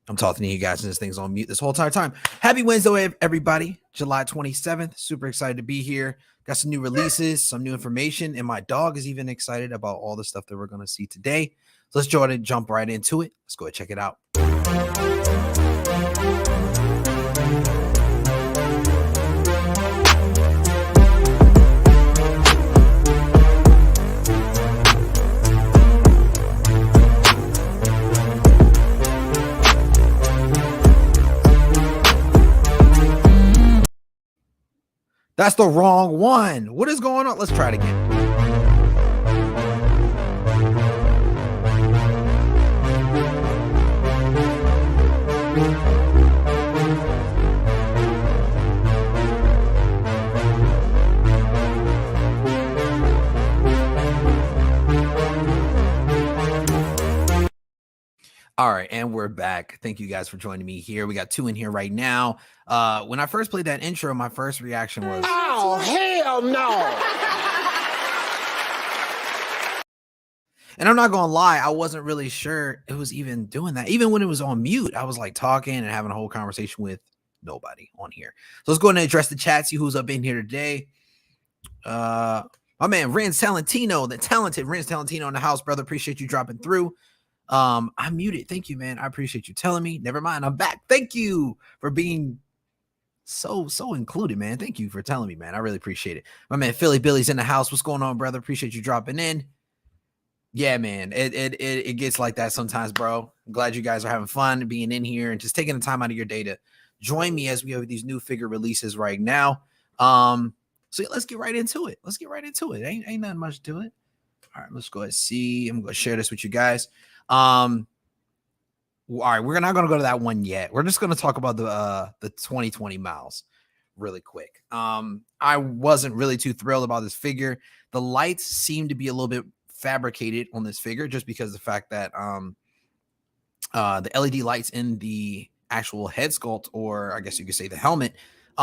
I'm talking to you guys and this thing's on mute this whole entire time. Happy Wednesday, everybody. July 27th. Super excited to be here. Got some new releases, some new information, and my dog is even excited about all the stuff that we're going to see today. So let's jump right into it. Let's go ahead and check it out. That's the wrong one. What is going on? Let's try it again. All right, and we're back. Thank you guys for joining me here. We got two in here right now. When I first played that intro, my first reaction was, "Oh, hell no!" And I'm not gonna lie, I wasn't really sure it was even doing that. Even when it was on mute, I was like talking and having a whole conversation with nobody on here. So let's go ahead and address the chat, see who's up in here today. My man Renz Talentino, the talented Renz Talentino in the house, brother. Appreciate you dropping through. I'm muted. Thank you, man. I appreciate you telling me. Never mind. I'm back. Thank you for being so included, man. Thank you for telling me, man. I really appreciate it. My man Philly Billy's in the house. What's going on, brother? Appreciate you dropping in. Yeah, man. It gets like that sometimes, bro. I'm glad you guys are having fun being in here and just taking the time out of your day to join me as we have these new figure releases right now. So yeah, let's get right into it. Ain't nothing much to it. All right, let's go ahead and see. I'm going to share this with you guys. All right, we're not going to go to that one yet. We're just going to talk about the 2020 Miles really quick. I wasn't really too thrilled about this figure. The lights seem to be a little bit fabricated on this figure just because of the fact that the LED lights in the actual head sculpt, or I guess you could say the helmet,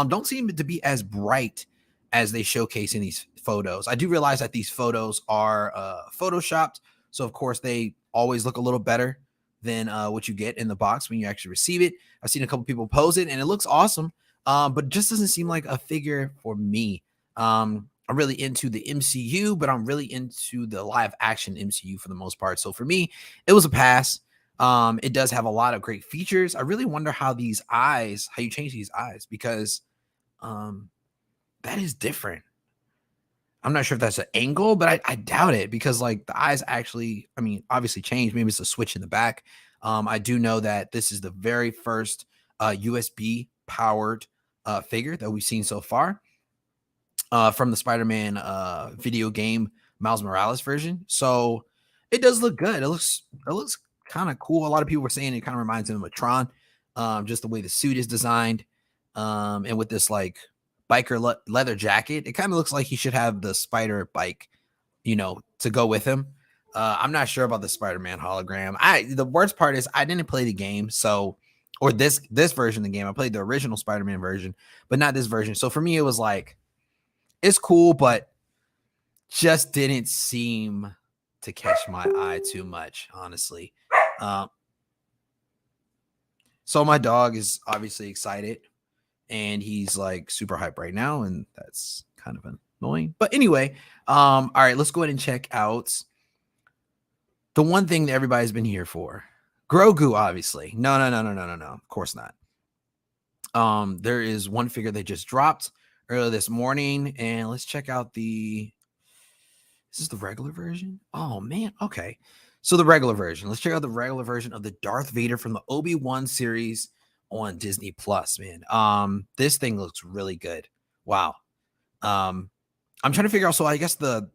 don't seem to be as bright as they showcase in these photos. I do realize that these photos are photoshopped, so of course they always look a little better than what you get in the box when you actually receive it. I've seen a couple people pose it and it looks awesome, but just doesn't seem like a figure for me. I'm really into the MCU, but I'm really into the live action MCU for the most part. So for me, it was a pass. It does have a lot of great features. I really wonder how you change these eyes, because that is different. I'm not sure if that's an angle, but I doubt it, because like the eyes actually, I mean, obviously changed. Maybe it's a switch in the back. I do know that this is the very first USB powered figure that we've seen so far from the Spider-Man video game Miles Morales version. So it does look good. It looks kind of cool. A lot of people were saying it kind of reminds them of Tron, just the way the suit is designed, and with this like biker leather jacket, it kind of looks like he should have the spider bike, to go with him. I'm not sure about the Spider-Man hologram. The worst part is I didn't play the game, or this version of the game. I played the original Spider-Man version, but not this version. So for me, it was like, it's cool, but just didn't seem to catch my eye too much, honestly. So my dog is obviously excited, and he's like super hyped right now, and that's kind of annoying. But anyway, all right, let's go ahead and check out the one thing that everybody's been here for. Grogu, obviously. No. Of course not. There is one figure they just dropped earlier this morning, and let's check out is this the regular version? Oh man, okay. So the regular version. Let's check out the regular version of the Darth Vader from the Obi-Wan series on Disney Plus, man. This thing looks really good. Wow. I'm trying to figure out, so I guess the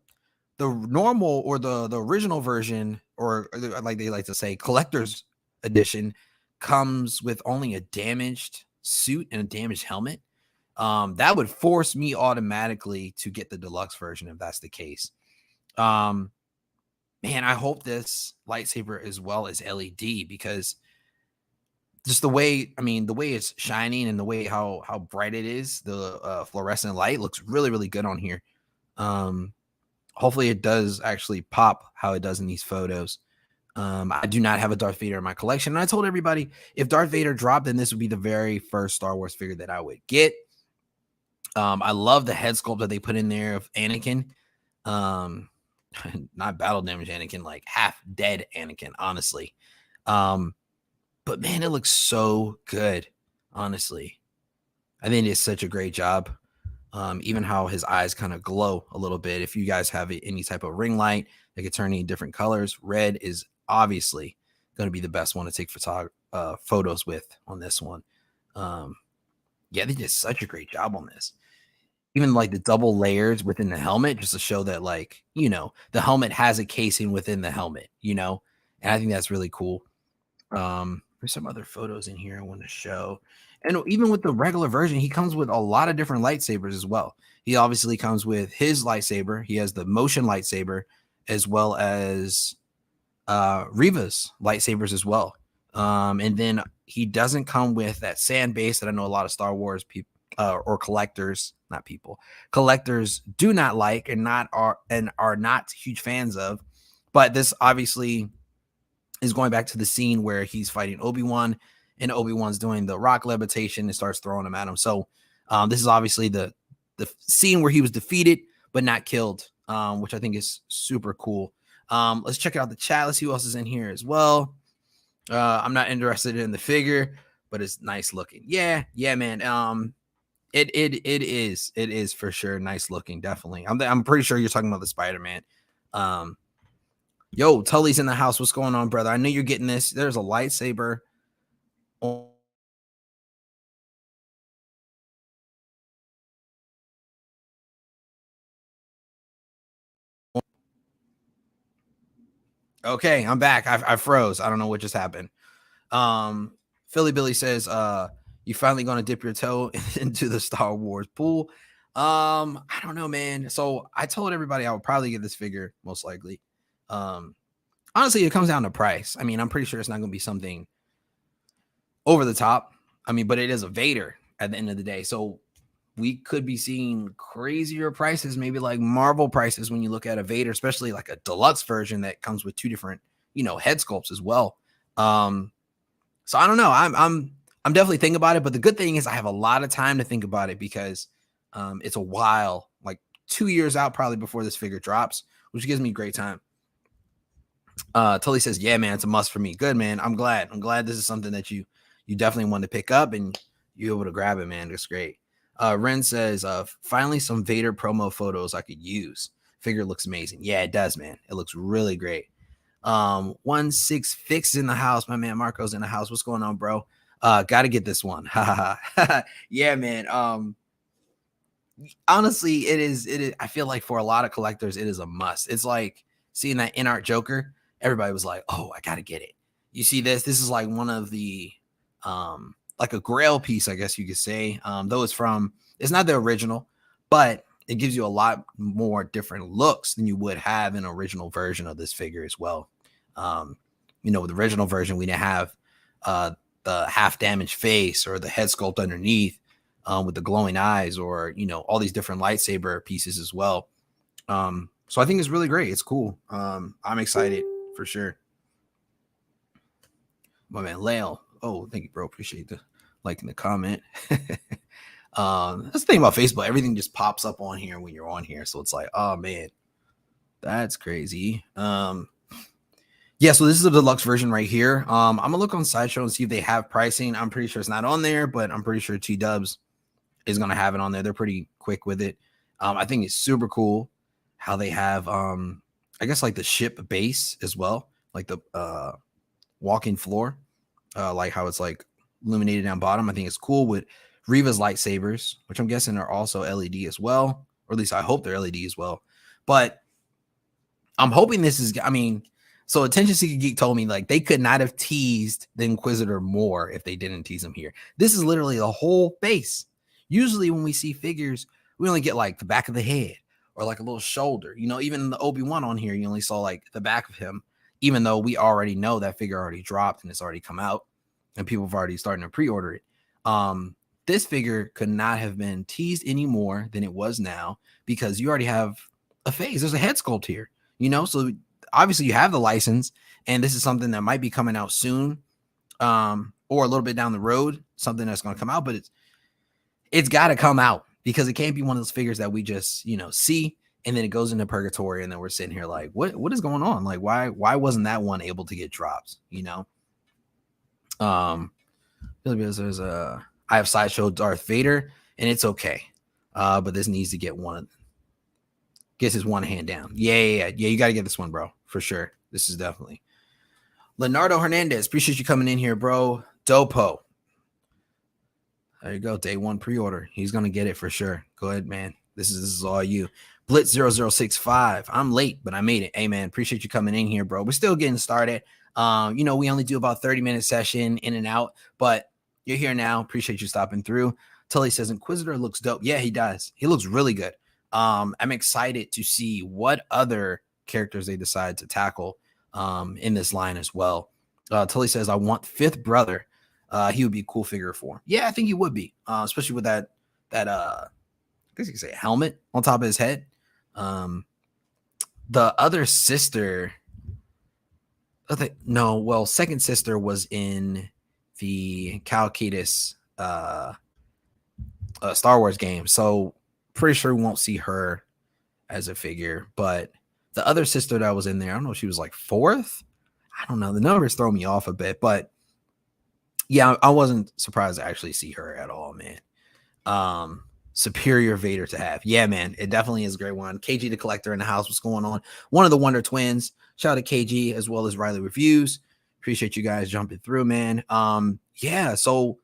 normal or the original version, or like they like to say, collector's edition, comes with only a damaged suit and a damaged helmet. That would force me automatically to get the deluxe version if that's the case. Man, I hope this lightsaber as well as LED, because just the way it's shining and the way how bright it is, the fluorescent light looks really, really good on here. Hopefully it does actually pop how it does in these photos. I do not have a Darth Vader in my collection. And I told everybody if Darth Vader dropped, then this would be the very first Star Wars figure that I would get. I love the head sculpt that they put in there of Anakin. Not battle damage Anakin, like half dead Anakin, honestly. But man, it looks so good, honestly. I think it's such a great job. Even how his eyes kind of glow a little bit. If you guys have any type of ring light, they could turn in different colors. Red is obviously going to be the best one to take photos with on this one. Yeah, they did such a great job on this. Even like the double layers within the helmet, just to show that, like, the helmet has a casing within the helmet, and I think that's really cool. There's some other photos in here I want to show. And even with the regular version, he comes with a lot of different lightsabers as well. He obviously comes with his lightsaber. He has the motion lightsaber as well as Reva's lightsabers as well. And then he doesn't come with that sand base that I know a lot of Star Wars people or collectors do not like and are not huge fans of. But this obviously is going back to the scene where he's fighting Obi-Wan and Obi-Wan's doing the rock levitation and starts throwing him at him. So this is obviously the scene where he was defeated but not killed, which I think is super cool. Let's check out the chat. Let's see who else is in here as well. I'm not interested in the figure, but it's nice looking. Yeah, man. It is for sure nice looking. Definitely. I'm pretty sure you're talking about the Spider-Man. Yo, Tully's in the house. What's going on, brother? I know you're getting this. There's a lightsaber. Okay, I'm back. I froze. I don't know what just happened. Philly Billy says, you finally gonna dip your toe into the Star Wars pool. I don't know, man. So I told everybody I would probably get this figure, most likely. Honestly, it comes down to price. I mean, I'm pretty sure it's not gonna be something over the top. I mean, but it is a Vader at the end of the day. So we could be seeing crazier prices, maybe like Marvel prices when you look at a Vader, especially like a deluxe version that comes with two different, head sculpts as well. So I don't know. I'm definitely thinking about it, but the good thing is I have a lot of time to think about it because it's a while, like 2 years out probably before this figure drops, which gives me great time. Tully says, yeah, man, it's a must for me. Good, man. I'm glad this is something that you definitely want to pick up and you're able to grab it, man. It's great. Ren says, finally some Vader promo photos I could use. Figure looks amazing. Yeah, it does, man. It looks really great. 16 Fix in the house. My man Marco's in the house. What's going on, bro? Gotta get this one. Yeah, man. Honestly, it is. I feel like for a lot of collectors, it is a must. It's like seeing that in art Joker. Everybody was like, oh, I gotta get it. You see this is like one of the like a grail piece, I guess you could say. Though it's not the original, but it gives you a lot more different looks than you would have in an original version of this figure as well. With the original version, we didn't have the half damaged face or the head sculpt underneath with the glowing eyes or, all these different lightsaber pieces as well. So I think it's really great. It's cool. I'm excited for sure. My man, Lale. Oh, thank you, bro. Appreciate the like in the comment. That's the thing about Facebook. Everything just pops up on here when you're on here. So it's like, oh man, that's crazy. Yeah, so this is the deluxe version right here. I'm gonna look on Sideshow and see if they have pricing. I'm pretty sure it's not on there, but I'm pretty sure T-Dubs is gonna have it on there. They're pretty quick with it. I think it's super cool how they have I guess like the ship base as well, like the walking floor, like how it's like illuminated down bottom. I think it's cool with Reva's lightsabers, which I'm guessing are also LED as well, or at least I hope they're LED as well. But I'm hoping this is, so Attention Seeker Geek told me like they could not have teased the Inquisitor more if they didn't tease him here. This is literally the whole face. Usually when we see figures, we only get like the back of the head or like a little shoulder. Even the Obi-Wan on here, you only saw like the back of him, even though we already know that figure already dropped and it's already come out and people have already started to pre-order it. This figure could not have been teased any more than it was now because you already have a face. There's a head sculpt here, so obviously you have the license, and this is something that might be coming out soon, or a little bit down the road, something that's going to come out, but it's got to come out, because it can't be one of those figures that we just, see, and then it goes into purgatory, and then we're sitting here like, what is going on? Like, why wasn't that one able to get dropped? There's I have Sideshow Darth Vader, and it's okay, but this needs to gets his one hand down. Yeah. You got to get this one, bro, for sure. This is definitely Leonardo Hernandez. Appreciate you coming in here, bro. Dopo. There you go. Day one pre-order. He's gonna get it for sure. Go ahead, man. This is all you. Blitz 0065. I'm late, but I made it. Hey, man, appreciate you coming in here, bro. We're still getting started. We only do about 30-minute session in and out, but you're here now. Appreciate you stopping through. Tully says Inquisitor looks dope. Yeah, he does. He looks really good. I'm excited to see what other characters they decide to tackle in this line as well. Tully says, I want Fifth Brother. He would be a cool figure for. Yeah, I think he would be, especially with that I guess you could say helmet on top of his head. The other sister, second sister was in the Calcatus Star Wars game, so pretty sure we won't see her as a figure. But the other sister that was in there, I don't know if she was like fourth. I don't know. The numbers throw me off a bit, but yeah, I wasn't surprised to actually see her at all, man. Superior Vader to have. Yeah, man, it definitely is a great one. KG the Collector in the house. What's going on? One of the Wonder Twins. Shout out to KG as well as Riley Reviews. Appreciate you guys jumping through, man. Yeah, so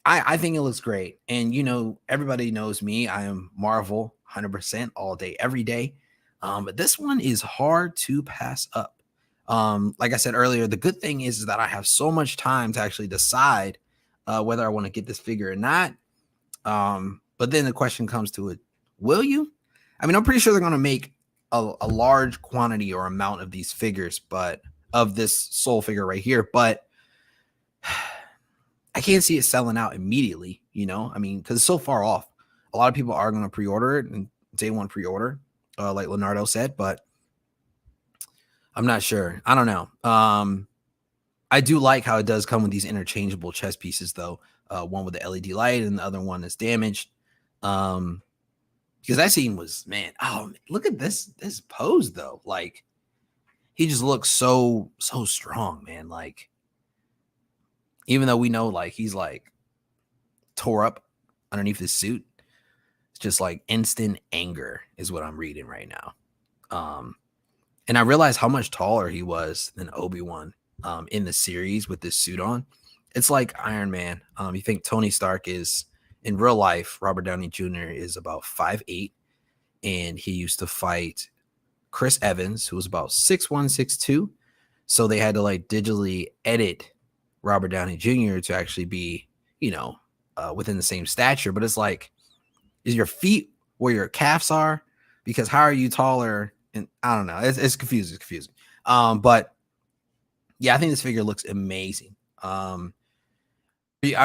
I think it looks great. And, everybody knows me. I am Marvel 100% all day, every day. But this one is hard to pass up. Like I said earlier, the good thing is that I have so much time to actually decide whether I want to get this figure or not. But then the question comes to it, will you? I mean, I'm pretty sure they're going to make a large quantity or amount of these figures, but of this soul figure right here, but I can't see it selling out immediately, I mean, because it's so far off. A lot of people are going to pre-order it and day one pre-order, like Leonardo said, but I'm not sure. I don't know. I do like how it does come with these interchangeable chess pieces, though. One with the LED light and the other one is damaged. Because that scene was, man, look at this pose, though. Like, he just looks so strong, man. Like, even though we know, like, he's like tore up underneath his suit, it's just like instant anger is what I'm reading right now. And I realized how much taller he was than Obi-Wan in the series with this suit on. It's like Iron Man. You think Tony Stark is, in real life, Robert Downey Jr. is about 5'8", and he used to fight Chris Evans, who was about 6'1", 6'2". So they had to like digitally edit Robert Downey Jr. to actually be, within the same stature. But it's like, is your feet where your calves are? Because how are you taller? And I don't know. It's confusing. It's confusing. But yeah, I think this figure looks amazing. I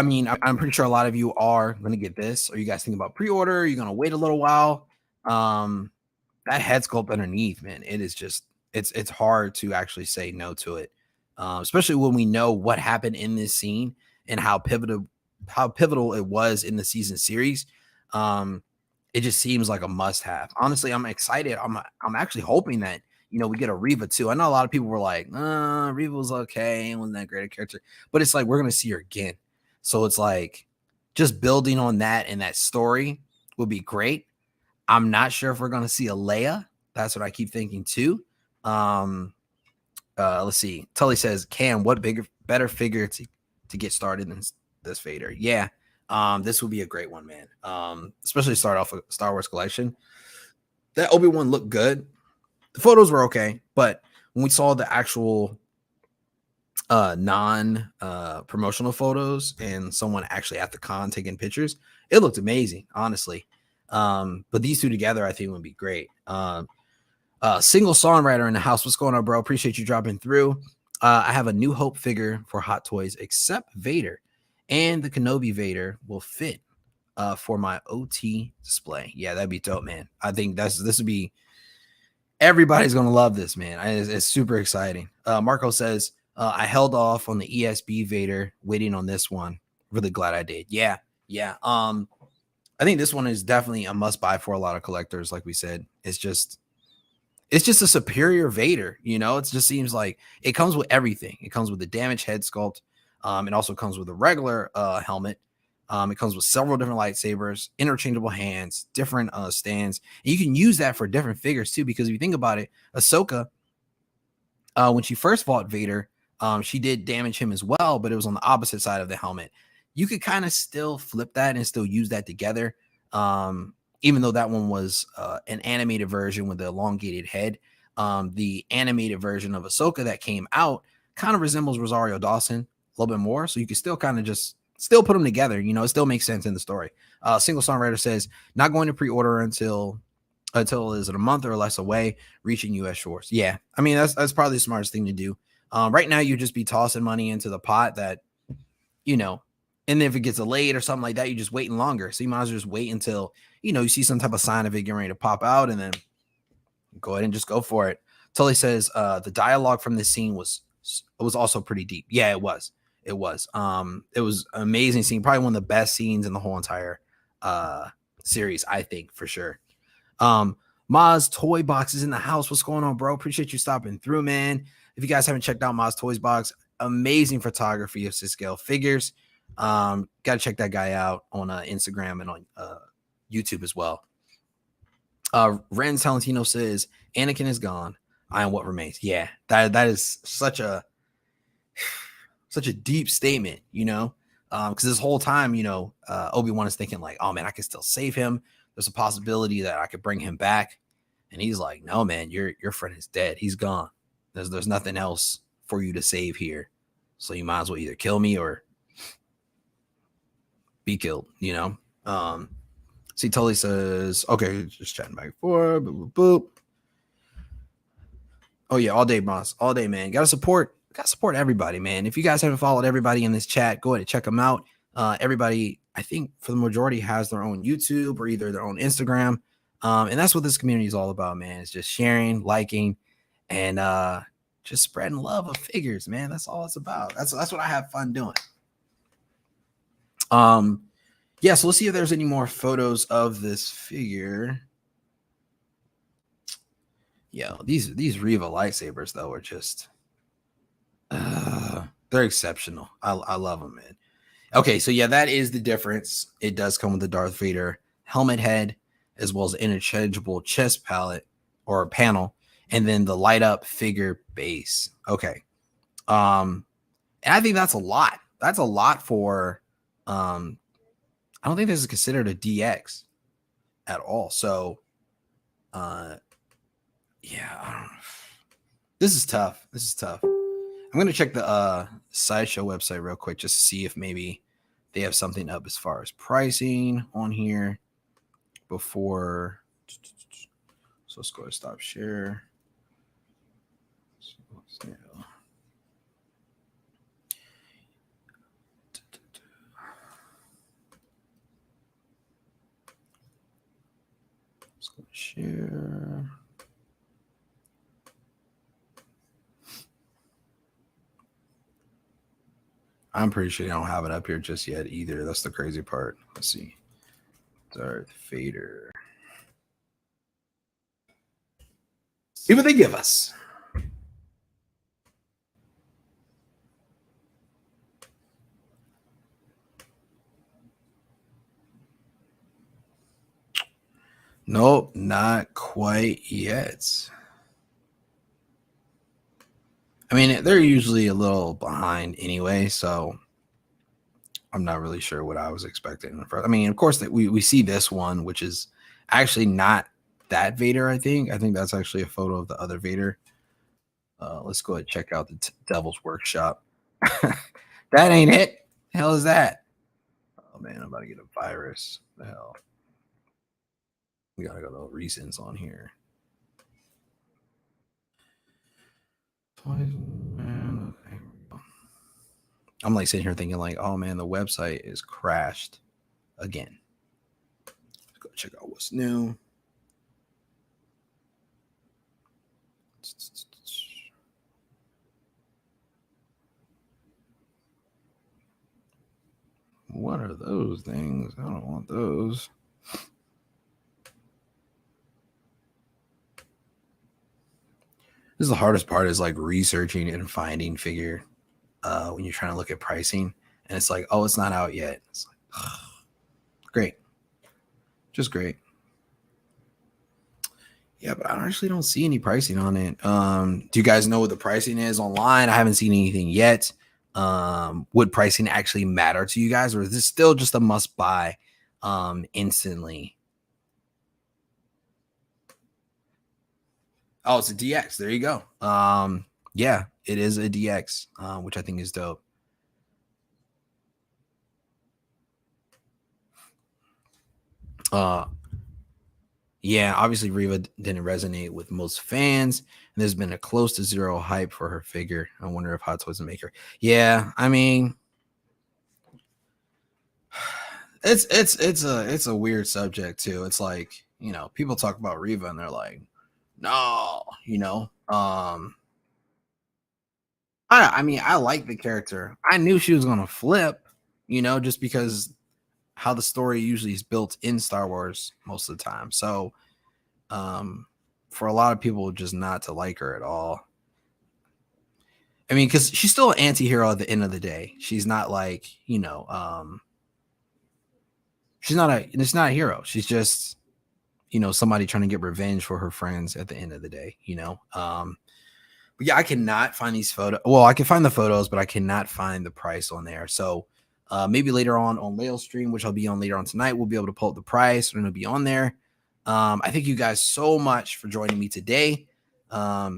mean, I'm pretty sure a lot of you are going to get this. Are you guys thinking about pre-order? Are you going to wait a little while? That head sculpt underneath, man, it is just, it's hard to actually say no to it. Especially when we know what happened in this scene and how pivotal it was in the season series. It just seems like a must-have. Honestly, I'm excited. I'm actually hoping that we get a Reva too. I know a lot of people were like, Reva was okay, wasn't that great a character, but it's like we're gonna see her again. So it's like just building on that and that story would be great. I'm not sure if we're gonna see a Leia. That's what I keep thinking too. Let's see. Tully says, Cam, what better figure to get started than this Vader? Yeah. This would be a great one, man. Especially start off a Star Wars collection. That Obi-Wan looked good. The photos were okay, but when we saw the actual non promotional photos and someone actually at the con taking pictures, it looked amazing, honestly. But these two together, I think would be great. Single songwriter in the house. What's going on, bro? Appreciate you dropping through. I have a New Hope figure for Hot Toys, except Vader, and the Kenobi Vader will fit for my OT display. Yeah, that'd be dope, man. I think this would be Everybody's gonna love this, man. It's super exciting. Marco says I held off on the ESB Vader, waiting on this one. Really glad I did. Yeah, yeah. I think this one is definitely a must buy for a lot of collectors. Like we said, it's just a superior Vader. You know, it just seems like it comes with everything. It comes with the damaged head sculpt. It also comes with a regular helmet. It comes with several different lightsabers, interchangeable hands, different stands. And you can use that for different figures too, because if you think about it, Ahsoka, when she first fought Vader, she did damage him as well, but it was on the opposite side of the helmet. You could kind of still flip that and still use that together. Even though that one was an animated version with the elongated head, the animated version of Ahsoka that came out kind of resembles Rosario Dawson a little bit more. So you can still kind of just still put them together. You know, it still makes sense in the story. Single Songwriter says, not going to pre-order until is it a month or less away, reaching U.S. shores. Yeah, I mean, that's probably the smartest thing to do. Right now, you just be tossing money into the pot that, you know, and if it gets delayed or something like that, you're just waiting longer. So you might as well just wait until, you know, you see some type of sign of it getting ready to pop out, and then go ahead and just go for it. Tully says the dialogue from this scene was also pretty deep. Yeah, it was. It was an amazing scene, probably one of the best scenes in the whole entire series, I think, for sure. Maz Toy Box is in the house. What's going on, bro? Appreciate you stopping through, man. If you guys haven't checked out Maz Toys Box, amazing photography of scale figures. Gotta check that guy out on Instagram and on YouTube as well. Ren Talentino says Anakin is gone. I am what remains. Yeah, that is such a deep statement, you know, because this whole time, you know, Obi-Wan is thinking like, oh man, I can still save him. There's a possibility that I could bring him back. And he's like, no, man, your friend is dead. He's gone. There's nothing else for you to save here. So you might as well either kill me or be killed, you know? See, Tully says, okay, just chatting back and forth. Boop, boop, boop. Oh yeah, all day, boss. All day, man. Gotta support everybody, man. If you guys haven't followed everybody in this chat, go ahead and check them out. Everybody, I think for the majority, has their own YouTube or either their own Instagram. And that's what this community is all about, man. It's just sharing, liking, and just spreading love of figures, man. That's all it's about. That's what I have fun doing. Yeah, so let's see if there's any more photos of this figure. Yeah, these Riva lightsabers though are just they're exceptional. I love them, man. Okay, so yeah, that is the difference. It does come with the Darth Vader helmet head, as well as an interchangeable chest palette or panel, and then the light up figure base. Okay. And I think that's a lot. That's a lot for I don't think this is considered a DX at all. So yeah, I don't know. This is tough. I'm going to check the Sideshow website real quick just to see if maybe they have something up as far as pricing on here before. So let's go ahead and stop share. Let's go share. I'm pretty sure they don't have it up here just yet either. That's the crazy part. Let's see. Darth Vader. See what they give us. Nope, not quite yet. I mean, they're usually a little behind anyway, so I'm not really sure what I was expecting. I mean, of course, that we see this one, which is actually not that Vader. I think that's actually a photo of the other Vader. Let's go ahead and check out the Devil's Workshop. That ain't it. The hell is that? Oh man, I'm about to get a virus. The hell. We gotta go to recents on here. I'm like sitting here thinking like, oh man, the website is crashed again. Let's go check out what's new. What are those things? I don't want those. This is the hardest part, is like researching and finding figure when you're trying to look at pricing, and it's like, oh, it's not out yet. It's like, great, just great. Yeah, but I actually don't see any pricing on it. Do you guys know what the pricing is online? I haven't seen anything yet. Would pricing actually matter to you guys, or is this still just a must buy instantly? Oh, it's a DX. There you go. Yeah, it is a DX, which I think is dope. Yeah, obviously Riva didn't resonate with most fans, and there's been a close to zero hype for her figure. I wonder if Hot Toys will make her. Yeah, I mean, it's a weird subject too. It's like, you know, people talk about Riva and they're like, no, you know. I mean, I like the character. I knew she was gonna flip, you know, just because how the story usually is built in Star Wars most of the time. So for a lot of people just not to like her at all. I mean, because she's still an anti-hero at the end of the day. She's not like, you know, it's not a hero. She's just, you know, somebody trying to get revenge for her friends at the end of the day, you know. But yeah, I cannot find these photos. Well, I can find the photos, but I cannot find the price on there. So maybe later on Leo's stream, which I'll be on later on tonight, we'll be able to pull up the price and it'll be on there. I thank you guys so much for joining me today. Yeah,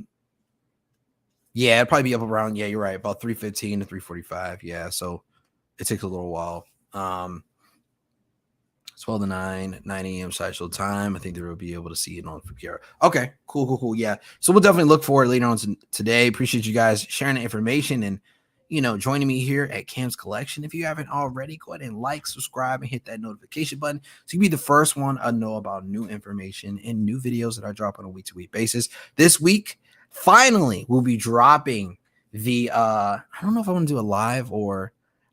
it'll probably be up around, yeah, you're right, about 3:15 to 3:45. Yeah, so it takes a little while. 12 to 9 a.m. Central time. I think they will be able to see it on Fukiara. Okay, cool. Yeah. So we'll definitely look forward later on today. Appreciate you guys sharing the information and, you know, joining me here at Cam's Collection. If you haven't already, go ahead and like, subscribe, and hit that notification button so you can be the first one to know about new information and new videos that I drop on a week-to-week basis. This week, finally, we'll be dropping the I don't know if I want to do a live or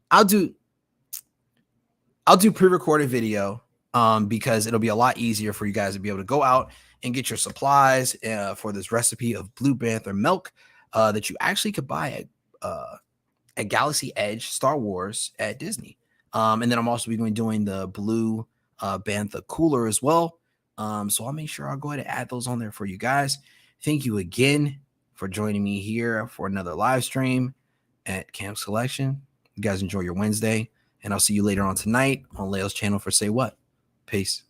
I'll do pre-recorded video because it'll be a lot easier for you guys to be able to go out and get your supplies for this recipe of Blue Panther milk that you actually could buy at Galaxy Edge Star Wars at Disney. And then I'm also be doing the Blue Bantha cooler as well. So I'll make sure I'll go ahead and add those on there for you guys. Thank you again for joining me here for another live stream at Cam's Collection. You guys enjoy your Wednesday. And I'll see you later on tonight on Leo's channel for Say What. Peace.